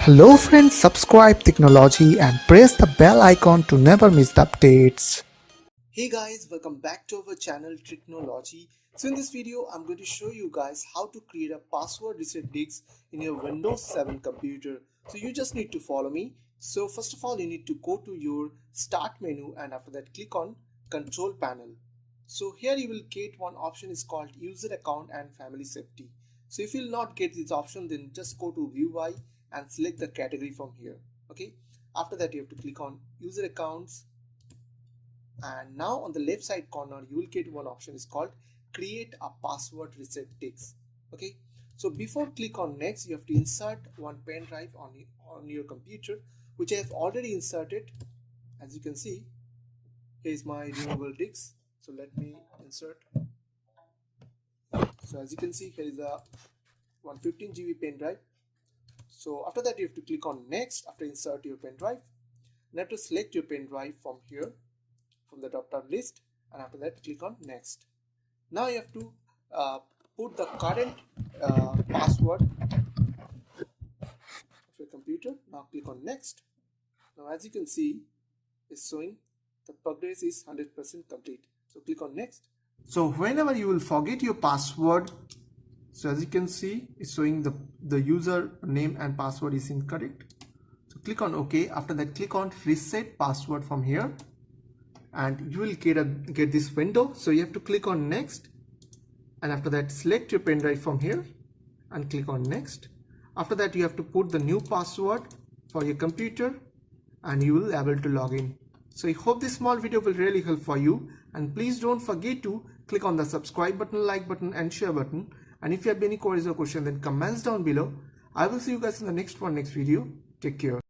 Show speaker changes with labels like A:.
A: Hello friends, subscribe Tricknology and press the bell icon to never miss the updates.
B: Hey guys, welcome back to our channel Tricknology. So in this video, I'm going to show you guys how to create a password reset disk in your Windows 7 computer. So you just need to follow me. So first of all, you need to go to your start menu and after that click on control panel. So here you will get one option is called user account and family safety. So if you will not get this option, then just go to view by and select the category from here. Okay. After that you have to click on user accounts, and now on the left side corner you will get one option is called create a password reset disk. Okay, so before click on next, you have to insert one pen drive on your computer, which I have already inserted. As you can see, here is my removable disk. So let me insert. So as you can see, here is a 115 GB pen drive. So after that you have to click on next after insert your pen drive. Now to select your pen drive from here from the drop down list, and after that click on next. Now you have to put the current password of your computer. Now click on next. Now as you can see, it's showing the progress is 100% complete. So click on next. So whenever you will forget your password, so as you can see, it's showing the user name and password is incorrect. So click on OK. After that click on reset password from here, and you will get this window. So you have to click on next, and after that select your pen drive from here and click on next. After that you have to put the new password for your computer and you will be able to log in. So I hope this small video will really help for you, and please don't forget to click on the subscribe button, like button and share button. And if you have any queries or questions, then comments down below. I will see you guys in the next video. Take care.